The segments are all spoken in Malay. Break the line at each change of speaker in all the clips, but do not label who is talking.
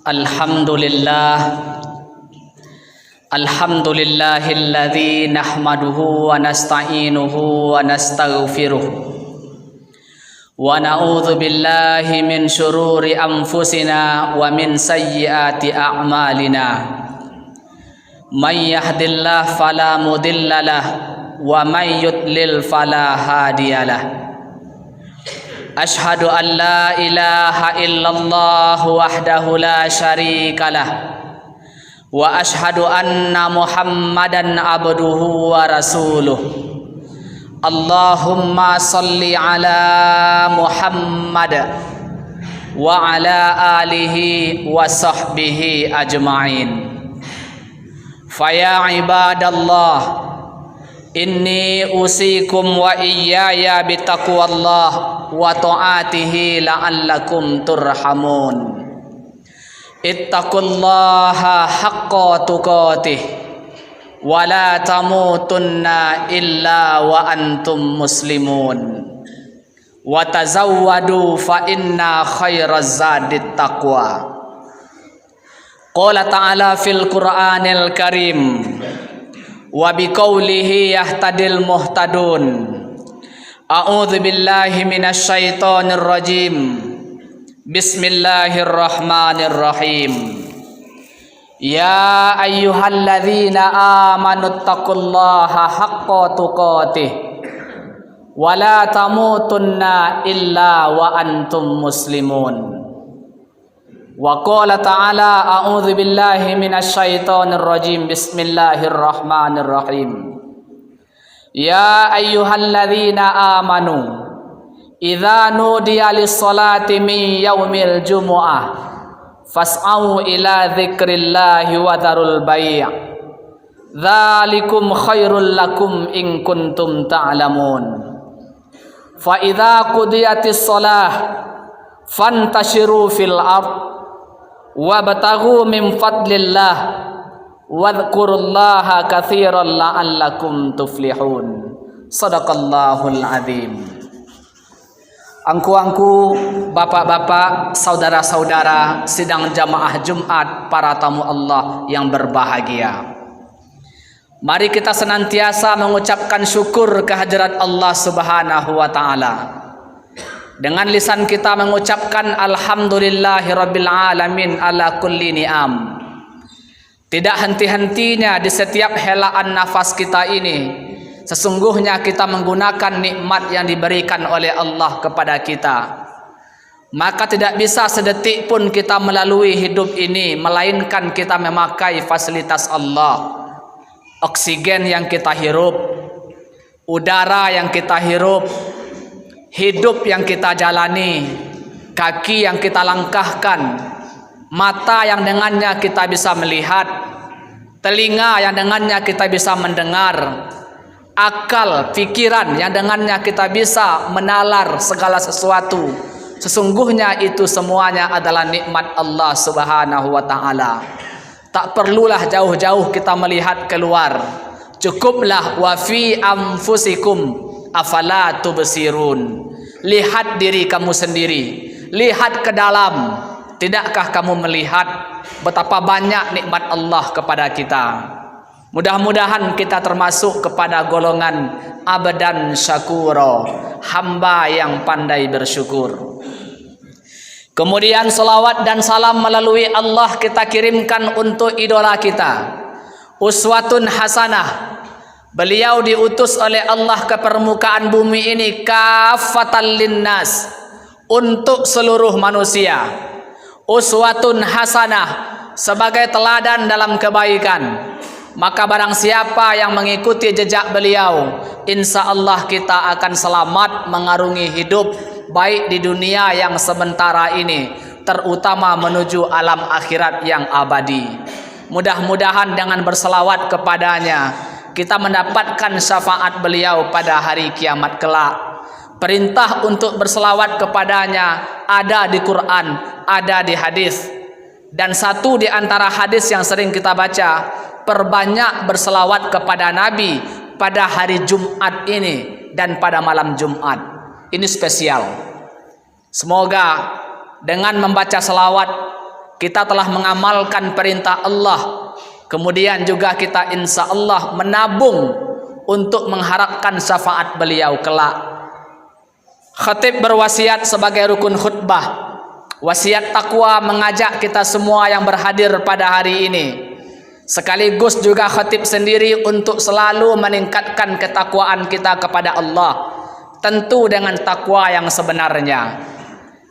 Alhamdulillahilladzi nahmaduhu wa nasta'inuhu wa nastaghfiruh wa na'udzu billahi min syururi anfusina wa min sayyiati a'malina. May yahdihillahu fala mudhillalah wa may yudlil fala hadiyalah. Ashhadu an la ilaha illallah wahdahu la syarikalah wa ashhadu anna Muhammadan abduhu wa rasuluh. Allahumma salli ala Muhammad wa ala alihi wa sahbihi ajma'in. Faya ibadallah, inni usikum wa iyaya bitaqwallah wa ta'atihi la'allakum turhamun. Ittaqullaha haqqa tuqatih wa la tamutunna illa wa antum muslimun. Wa tazawwadu fa inna khairaz zadit taqwa. Qala ta'ala fil Qur'anil Karim wa biqaulihi yahtadil muhtadun. A'udzu billahi minasy syaithanir rajim. Bismillahirrahmanirrahim. Ya ayyuhalladzina amanuttaqullaha haqqa tuqatih wa la tamutunna illa wa antum muslimun. Wa qala ta'ala a'udzu billahi minasy syaithanir rajim. Bismillahirrahmanirrahim. Ya ayyuhalladzina amanu idza nudiya lis-salati min yaumil jumu'ah fas'au ila dzikrillahi wa dzarul bai'. Dzalikum khairul lakum in kuntum ta'lamun. Fa idza qudiyatis shalah fantashiru fil ardh wabtaghu min fadlillah wadhkurullaha katsiran la'allakum tuflihun. Shadaqallahul azim. Angku-angku, bapak-bapak, saudara-saudara sidang jamaah Jumat, para tamu Allah yang berbahagia, mari kita senantiasa mengucapkan syukur kehadirat Allah Subhanahu wa taala. Dengan lisan kita mengucapkan alhamdulillahirabbil alamin ala kulli ni'am. Tidak henti-hentinya di setiap helaan nafas kita ini, sesungguhnya kita menggunakan nikmat yang diberikan oleh Allah kepada kita. Maka tidak bisa sedetik pun kita melalui hidup ini melainkan kita memakai fasilitas Allah. Oksigen yang kita hirup, udara yang kita hirup, hidup yang kita jalani, kaki yang kita langkahkan, mata yang dengannya kita bisa melihat, telinga yang dengannya kita bisa mendengar, akal, pikiran yang dengannya kita bisa menalar segala sesuatu. Sesungguhnya itu semuanya adalah nikmat Allah Subhanahu wa taala. Tak perlulah jauh-jauh kita melihat keluar. Cukuplah wa fi anfusikum afala tubsirun. Lihat diri kamu sendiri, lihat ke dalam. Tidakkah kamu melihat betapa banyak nikmat Allah kepada kita? Mudah-mudahan kita termasuk kepada golongan abdan syakura, hamba yang pandai bersyukur. Kemudian salawat dan salam melalui Allah kita kirimkan untuk idola kita, uswatun hasanah. Beliau diutus oleh Allah ke permukaan bumi ini kafatan linnas, untuk seluruh manusia. Uswatun hasanah, sebagai teladan dalam kebaikan. Maka barang siapa yang mengikuti jejak beliau, insya Allah kita akan selamat mengarungi hidup baik di dunia yang sementara ini, terutama menuju alam akhirat yang abadi. Mudah-mudahan dengan berselawat kepadanya kita mendapatkan syafaat beliau pada hari kiamat kelak. Perintah untuk berselawat kepadanya ada di Quran, ada di hadis. Dan satu di antara hadis yang sering kita baca, perbanyak berselawat kepada Nabi pada hari Jumat ini dan pada malam Jumat. Ini spesial. Semoga dengan membaca selawat kita telah mengamalkan perintah Allah. Kemudian juga kita insya Allah menabung untuk mengharapkan syafaat beliau kelak. Khatib berwasiat sebagai rukun khutbah. Wasiat takwa mengajak kita semua yang berhadir pada hari ini. Sekaligus juga khatib sendiri untuk selalu meningkatkan ketakwaan kita kepada Allah. Tentu dengan takwa yang sebenarnya.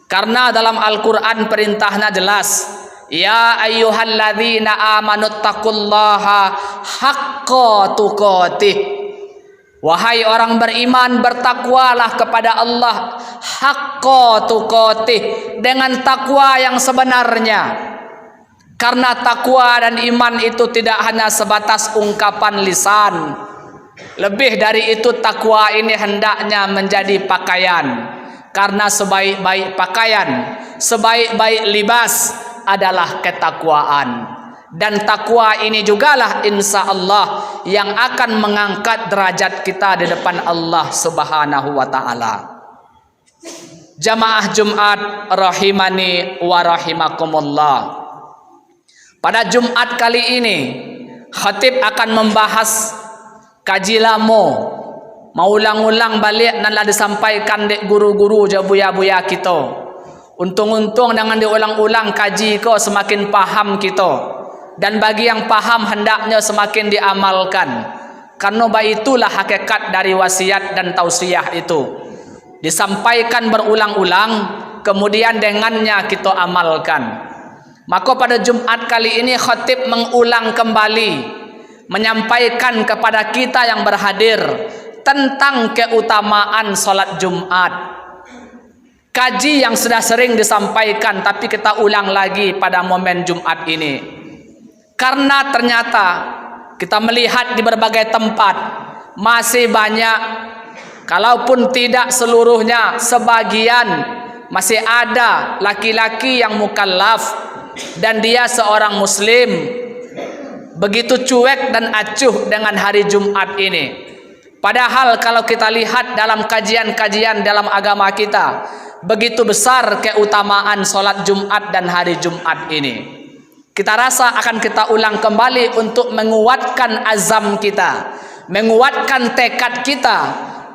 Karena dalam Al-Quran perintahnya jelas. Ya ayyuhalladzina amanuttaqullaha haqqa tuqatih. Wahai orang beriman, bertakwalah kepada Allah haqqa tuqatih, dengan takwa yang sebenarnya. Karena takwa dan iman itu tidak hanya sebatas ungkapan lisan. Lebih dari itu, takwa ini hendaknya menjadi pakaian. Karena sebaik-baik pakaian, sebaik-baik libas adalah ketakwaan. Dan takwa ini jugalah insya Allah yang akan mengangkat derajat kita di depan Allah Subhanahu wa ta'ala. Jamaah Jumat rahimani wa rahimakumullah. Pada Jumat kali ini khatib akan membahas kaji lamo, mau ulang-ulang balik nanlah disampaikan dek guru-guru je buya-buya kita. Untung-untung dengan diulang-ulang kaji ko semakin paham kita. Dan bagi yang paham hendaknya semakin diamalkan. Karena itulah hakikat dari wasiat dan tausiah itu. Disampaikan berulang-ulang, kemudian dengannya kita amalkan. Maka pada Jumat kali ini khatib mengulang kembali, menyampaikan kepada kita yang berhadir tentang keutamaan salat Jumat. Kaji yang sudah sering disampaikan, tapi kita ulang lagi pada momen Jumat ini. Karena ternyata kita melihat di berbagai tempat masih banyak, kalaupun tidak seluruhnya, sebagian masih ada laki-laki yang mukallaf dan dia seorang muslim begitu cuek dan acuh dengan hari Jumat ini. Padahal kalau kita lihat dalam kajian-kajian dalam agama kita, begitu besar keutamaan salat Jumat dan hari Jumat ini. Kita rasa akan kita ulang kembali untuk menguatkan azam kita, menguatkan tekad kita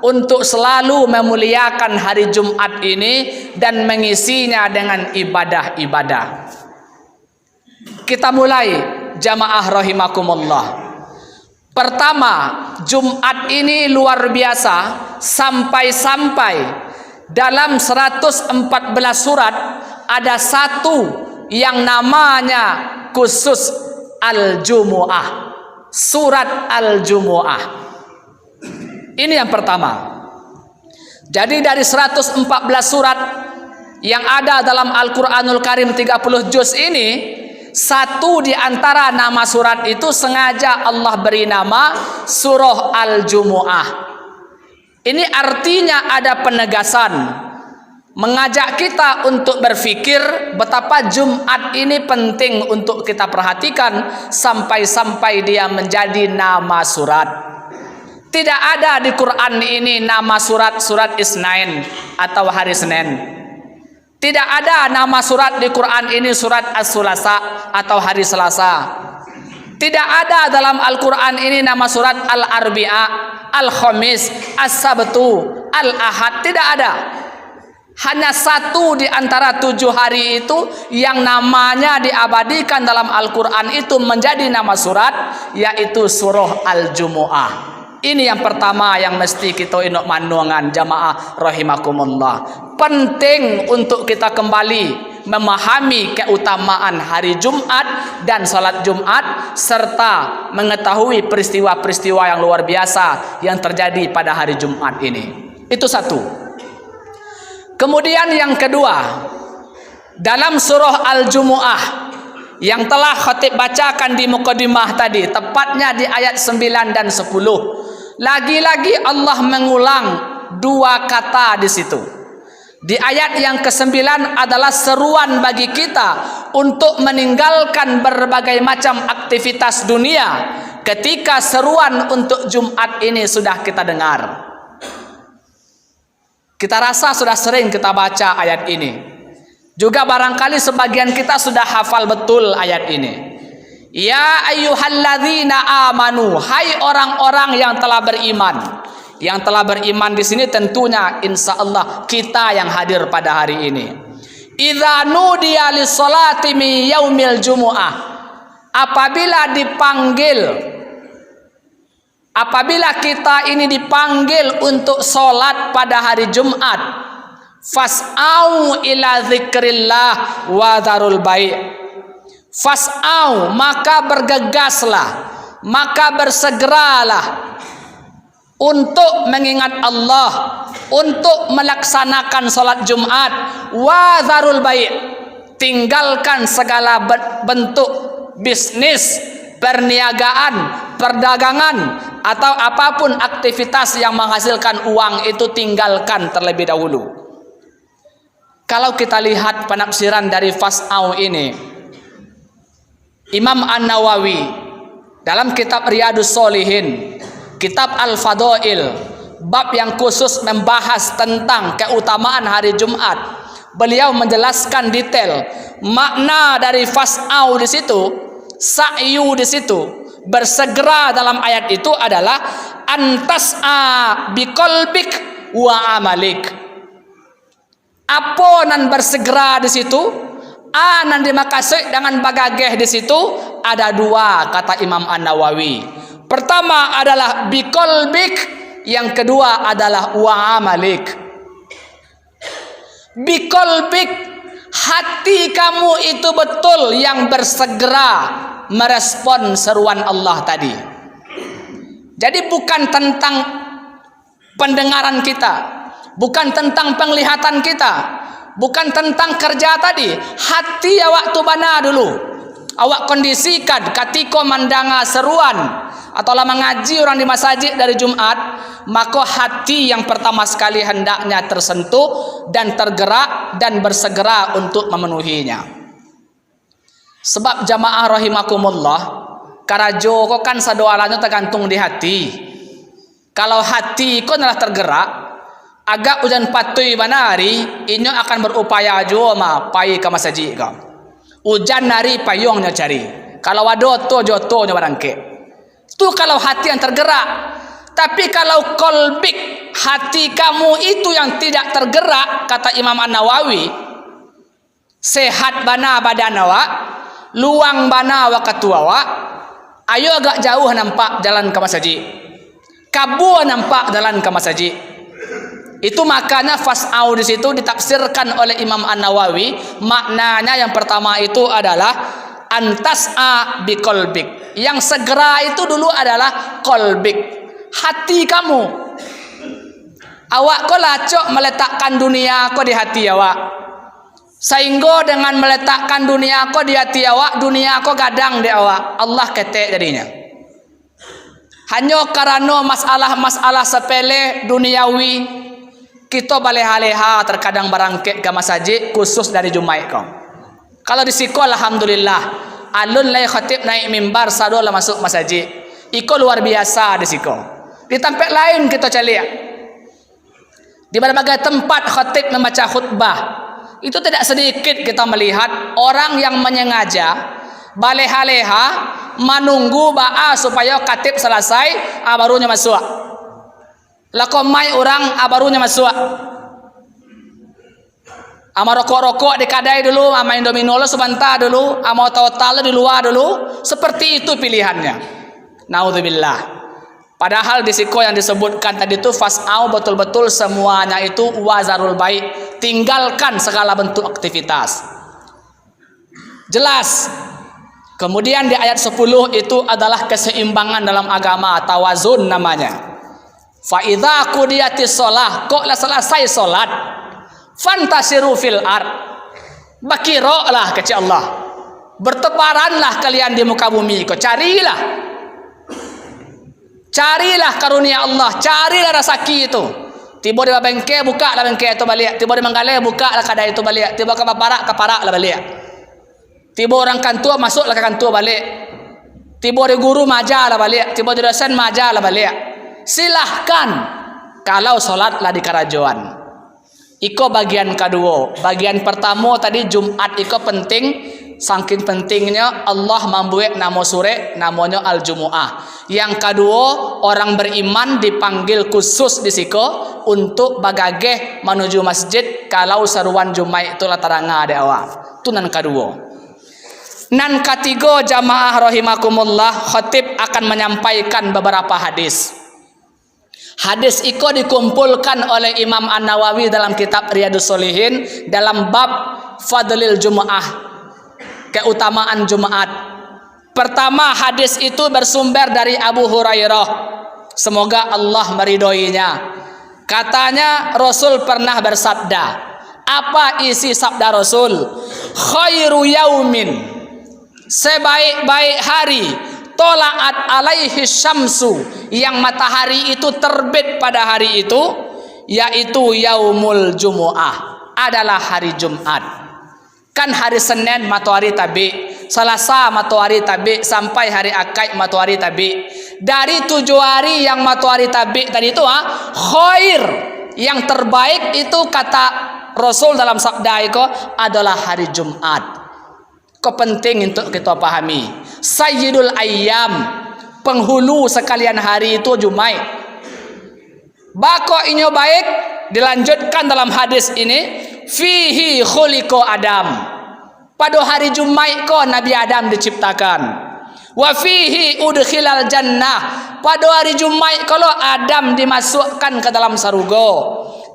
untuk selalu memuliakan hari Jumat ini dan mengisinya dengan ibadah-ibadah. Kita mulai jamaah rahimakumullah. Pertama, Jumat ini luar biasa sampai-sampai dalam 114 surat ada satu yang namanya khusus Al-Jumu'ah, surat Al-Jumu'ah. Ini yang pertama. Jadi dari 114 surat yang ada dalam Al-Quranul Karim 30 juz ini, satu di antara nama surat itu sengaja Allah beri nama surah Al-Jumu'ah. Ini artinya ada penegasan, mengajak kita untuk berpikir betapa Jumat ini penting untuk kita perhatikan sampai-sampai dia menjadi nama surat. Tidak ada di Quran ini nama surat Isnain atau hari Senin. Tidak ada nama surat di Quran ini surat As-Sulasa atau hari Selasa. Tidak ada dalam Al-Quran ini nama surat Al-Arbi'a, Al-Khamis, As-Sabtu, Al-Ahad. Tidak ada. Hanya satu di antara 7 hari itu yang namanya diabadikan dalam Al-Quran itu menjadi nama surat, yaitu surah Al-Jumu'ah. Ini yang pertama yang mesti kita inok manungan jamaah rahimakumullah. Penting untuk kita kembali memahami keutamaan hari Jumat dan salat Jumat, serta mengetahui peristiwa-peristiwa yang luar biasa yang terjadi pada hari Jumat ini. Itu satu. Kemudian yang kedua, dalam surah Al-Jumu'ah yang telah khatib bacakan di mukadimah tadi, tepatnya di ayat 9 dan 10, lagi-lagi Allah mengulang 2 kata di situ. Di ayat yang ke-9 adalah seruan bagi kita untuk meninggalkan berbagai macam aktivitas dunia ketika seruan untuk Jumat ini sudah kita dengar. Kita rasa sudah sering kita baca ayat ini. Juga barangkali sebagian kita sudah hafal betul ayat ini. Ya ayyuhalladzina amanu, hai orang-orang yang telah beriman. Yang telah beriman di sini tentunya insya Allah kita yang hadir pada hari ini. Idza nudiya lis-sholati min yaumil jumu'ah, apabila kita ini dipanggil untuk sholat pada hari Jumat, fas'au ila dzikrillah wa dzarul bai'. Fas'au, maka bergegaslah, maka bersegeralah untuk mengingat Allah, untuk melaksanakan sholat Jumat. Wa dzarul bai', tinggalkan segala bentuk bisnis, perniagaan, perdagangan, atau apapun aktivitas yang menghasilkan uang itu tinggalkan terlebih dahulu. Kalau kita lihat penafsiran dari fas'au ini, Imam An-Nawawi dalam kitab Riyadhus Shalihin, kitab Al-Fadail, bab yang khusus membahas tentang keutamaan hari Jumat, beliau menjelaskan detail makna dari fas'au di situ. Sa'yu di situ, bersegera dalam ayat itu adalah antas'a biqalbik wa amalik. Apa nan bersegera di situ? Nan dimaksud dengan bagageh di situ ada dua, kata Imam An-Nawawi. Pertama adalah biqalbik, yang kedua adalah wa amalik. Biqalbik, hati kamu itu betul yang bersegera merespon seruan Allah tadi. Jadi bukan tentang pendengaran kita, bukan tentang penglihatan kita, bukan tentang kerja tadi. Hati awak tu bana dulu. Awak kondisikan ketika mandanga seruan atau mengaji orang di masjid dari Jumat, maka hati yang pertama sekali hendaknya tersentuh dan tergerak dan bersegera untuk memenuhinya. Sebab jamaah rahimakumullah, karajo kok kan sadoalannya tergantung di hati. Kalau hati kau adalah tergerak, agak ujan patui banari, inyo akan berupaya jo ma pai ke masjid kau. Ujan nari payungnya cari. Kalau wadoto jotonya barangke. Itu kalau hati yang tergerak. Tapi kalau kolbik, hati kamu itu yang tidak tergerak, kata Imam An-Nawawi, sehat bana badan awak, luang bana waktu awak, ayo agak jauh nampak jalan ke masjid, kabur nampak jalan ke masjid. Itu makanya fas'au di situ ditafsirkan oleh Imam An-Nawawi, maknanya yang pertama itu adalah antas'a biqalbik. Yang segera itu dulu adalah kolbik, hati kamu. Awak kau lacok meletakkan dunia kau di hati awak, sehingga dengan meletakkan dunia kau di hati awak, dunia kau gadang di awak, Allah ketek jadinya. Hanya karena masalah-masalah sepele duniawi, kita baleha-leha terkadang barangkit ke masjid khusus dari Jumat kau. Kalau di siko alhamdulillah, alun lay khatib naik mimbar sado lah masuk masjid. Iko luar biasa di siko. Di tempat lain kita cari, di berbagai tempat khatib membaca khutbah, itu tidak sedikit kita melihat orang yang menyengaja baleha-leha menunggu ba'a supaya khatib selesai, barunya masuk. Lakomai orang barunya masuk. Ama rokok-rokok di kadai dulu, ama indomino sebentar dulu, ama total di luar dulu. Seperti itu pilihannya. Naudzubillah. Padahal di siko yang disebutkan tadi itu fas'au betul-betul semuanya itu wazarul baik. Tinggalkan segala bentuk aktivitas. Jelas. Kemudian di ayat 10 itu adalah keseimbangan dalam agama, tawazun namanya. Fa idza qudiyatis shalah, kok lah selesai salat, fantasiru fil ard, bakirolah kata Allah, bertebaranlah kalian di muka bumi. Kau carilah karunia Allah, carilah rezeki itu. Tiba di bengke buka lah bengke itu balik, tiba di manggale buka lah kadai itu balik, tiba ke parak lah balik, tiba orang kantor masuk lah ke kantor balik, tiba di guru maja lah balik, tiba di dosen maja lah balik. Silahkan kalau solatlah di kerajuan. Iko bagian kedua. Bagian pertama tadi Jumat iko penting, saking pentingnya Allah membuat nama sore namanya Al-Jumu'ah. Yang kedua, orang beriman dipanggil khusus di siko untuk bagageh menuju masjid kalau seruan Jumat itu lataranga ada awal. Itu nan kedua. Nan ketiga jamaah rahimakumullah, khatib akan menyampaikan beberapa hadis. Hadis itu dikumpulkan oleh Imam An-Nawawi dalam kitab Riyadhus Shalihin dalam bab Fadlil Jumu'ah, keutamaan Jumat. Pertama, hadis itu bersumber dari Abu Hurairah. Semoga Allah meridhoinya. Katanya Rasul pernah bersabda. Apa isi sabda Rasul? Khairu yaumin, sebaik-baik hari, tola'at alaihi syamsu, yang matahari itu terbit pada hari itu, yaitu yaumul jumu'ah, adalah hari Jumat. Kan hari Senin matahari tabi, Selasa matahari tabi, sampai hari Akad matahari tabi. Dari 7 hari yang matahari tabi tadi itu khair, yang terbaik itu kata Rasul dalam sabda itu adalah hari Jumat. Kau penting untuk kita pahami. Sayyidul ayyam, penghulu sekalian hari itu Jumat. Bako inyo baik dilanjutkan dalam hadis ini, fihi khuliqa Adam. Pada hari Jumat ko Nabi Adam diciptakan. Wa fihi udkhilal jannah. Pada hari Jumat kalau Adam dimasukkan ke dalam surga.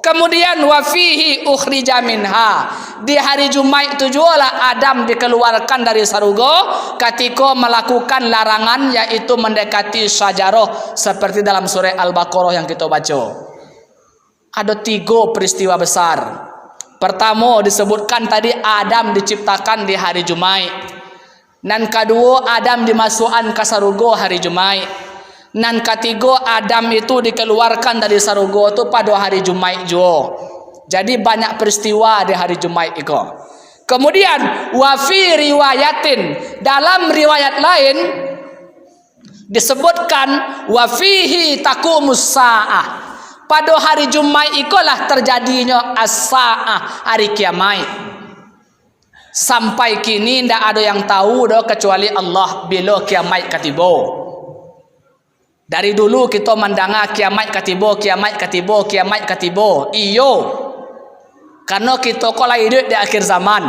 Kemudian wa fihi ukhrija minha. Di hari Jumat itu juga Adam dikeluarkan dari surga ketika melakukan larangan, yaitu mendekati syajarah, seperti dalam surah Al-Baqarah yang kita baca. Ada 3 peristiwa besar. Pertama disebutkan tadi Adam diciptakan di hari Jumat. Dan kedua Adam dimasukkan ke surga hari Jumat. Dan ketiga Adam itu dikeluarkan dari surga itu pada hari Jumat juga. Jadi banyak peristiwa di hari Jumat itu. Kemudian wa fi riwayatin, dalam riwayat lain disebutkan wa fihi taqumus saah. Pada hari Jumat itulah terjadinya as-saah, hari kiamat. Sampai kini tidak ada yang tahu dah kecuali Allah bila kiamat katiba. Dari dulu kita mendengar kiamat katiba, kiamat katiba, kiamat katiba. Iyo. Karena kita kalau hidup di akhir zaman.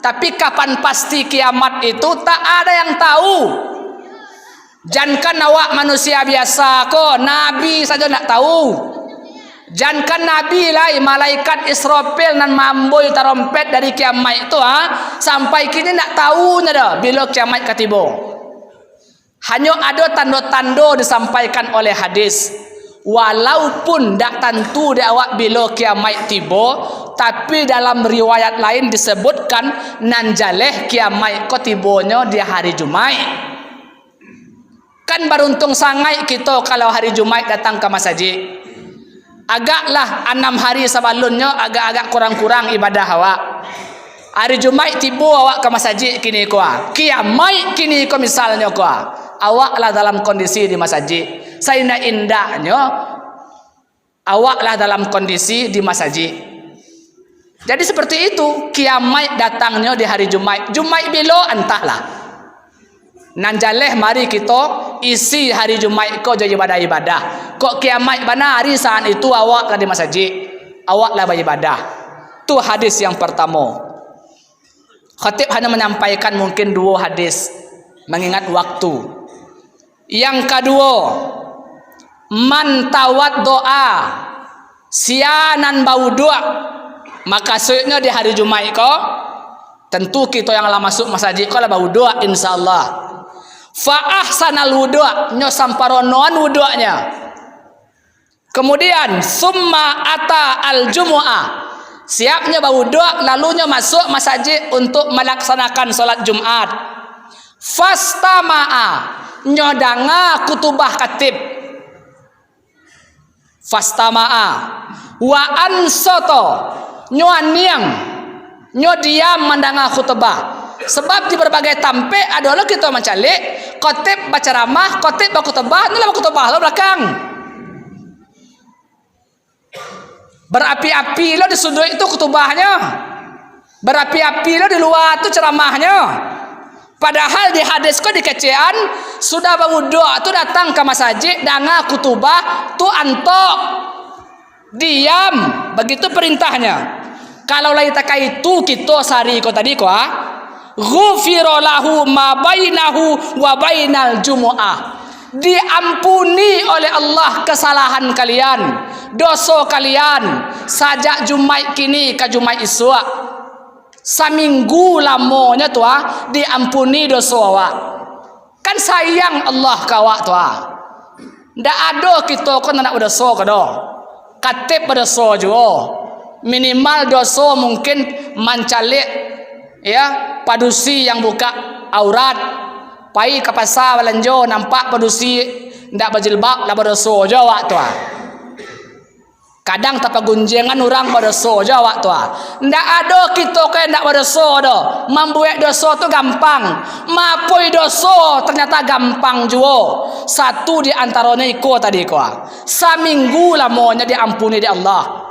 Tapi kapan pasti kiamat itu tak ada yang tahu. Jangan awak manusia biasa kok, Nabi saja nak tahu. Jangan Nabi lah, malaikat Israfil dan mamboi tarompet dari kiamat itu sampai kini nak tahu dah bila kiamat katiba. Hanya ada tanda-tanda disampaikan oleh hadis. Walaupun tak tentu di awak bila kiamat tiba, tapi dalam riwayat lain disebutkan nanjaleh kiamat ko tibanya di hari Jumat. Kan beruntung sangat kita kalau hari Jumat datang ke masjid. Agaklah 6 hari sebelumnya agak-agak kurang-kurang ibadah awak. Hari Jumat tiba awak ke masjid kini kuah. Kiamat kini ko misalnya kuah. Awaklah dalam kondisi di masjid. Saya indahnya awaklah dalam kondisi di masjid. Jadi seperti itu, kiamat datangnya di hari Jumat. Jumat bila entahlah. Nanjaleh mari kita isi hari Jumat ko jadi ibadah. Kok kiamat bana hari saat itu awaklah di masjid. Awaklah beribadah. Itu hadis yang pertama. Khatib hanya menyampaikan mungkin 2 hadis mengingat waktu. Yang kedua, man tawad doa sianan bau doa, maka maksudnya di hari Jumat ko tentu kita yang lah masuk masjid ko lah bau doa insyaallah. Fa ahsanal wudu' nyo samparonoan wudu'nya. Kemudian summa ata al jumu'ah, siapnya bau doa lalunya masuk masjid untuk melaksanakan salat Jumat. Fastama'a, nyodanga kutubah katib. Fastama'a wa ansoto, nyoaniang, nyodiam mendanga khutbah. Sebab di berbagai tampe adalah kita mencalik khotib baca ramah, khotib baca khutbah, ini lah khutbah lo belakang. Berapi-api lo di sudut itu khutbahnya. Berapi-api lo di luar itu ceramahnya. Padahal di hadis kau di kecian sudah berwuduk tu datang ke masjid dengar khutbah tu antok diam, begitu perintahnya. Kalau lain tak itu kita sari kau tadi kau ghufira lahu ma bainahu wa bainal jumu'ah, diampuni oleh Allah kesalahan kalian, dosa kalian sajak Jumat kini ke Jumat esok. Seminggu lamanya tu diampuni dosa awak. Kan sayang Allah ka awak tu ndak ada kita kan nak berdosa ke dah. Katib berdosa juga. Minimal dosa mungkin mencalik ya padusi yang buka aurat. Pai ke pasar belanja nampak padusi ndak berjilbab lah berdosa je awak tu Kadang tak gunjengan orang berdosa je awak tu ndak ada kita kan ndak berdosa dah. Membuat dosa tu gampang, mapoi dosa ternyata gampang juga. Satu di antaranya iko tadi ko seminggu lamanya diampuni di Allah.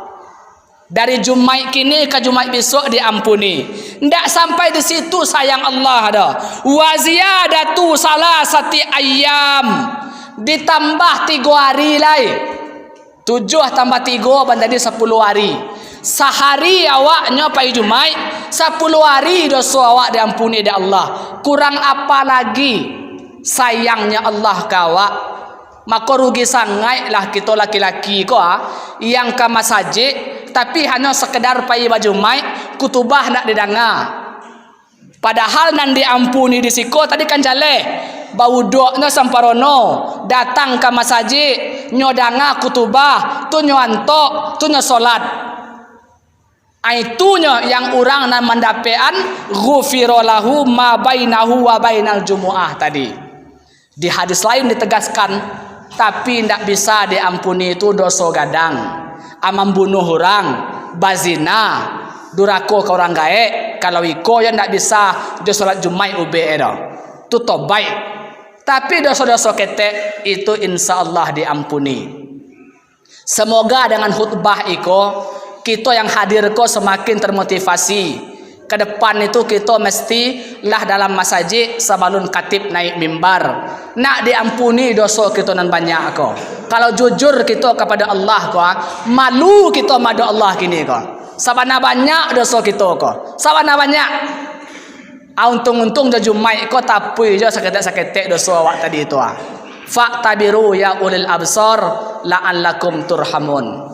Dari Jumat kini ke Jumat besok diampuni. Ndak sampai di situ sayang Allah dah. Wa ziyadatu salasati ayyam, ditambah 3 hari lain. 7 tambah 3 menjadi 10 hari. Sehari awaknya pai Jumat, 10 hari dosa awak diampuni di Allah. Kurang apa lagi sayangnya Allah kawak. Maka rugi sangatlah kita laki-laki ko yang ke masjid tapi hanya sekedar pai baju mai kutubah nak didengar. Padahal nan diampuni di siko tadi kan jale bawuduknya samparono datang ke masjid nyodanga kutubah tu nyantok tu nyosolat. Aitunya yang orang nan mendapean ghufira lahu ma bainahu wa bainal jumu'ah tadi. Di hadis lain ditegaskan tapi tidak bisa diampuni itu dosa gadang, membunuh orang, bazina, durako ke orang gaek. Kalau iko yang tidak bisa dia solat Jumat ube itu tobat. Tapi dosa-dosa ketek itu insya Allah diampuni. Semoga dengan khutbah iko kita yang hadir ko semakin termotivasi. Ke depan itu kita mestilah dalam masjid sebelum khatib naik mimbar nak diampuni dosa kita nan banyak ko. Kalau jujur kita kepada Allah ko, malu kita madu Allah kini ko. Sabana banyak dosa kita ko. Sabana banyak. Untung-untung je Jumat ko tapi je saketek-saketek dosa awak tadi itu Fa'tabiru ya ulil absar la'allakum turhamun.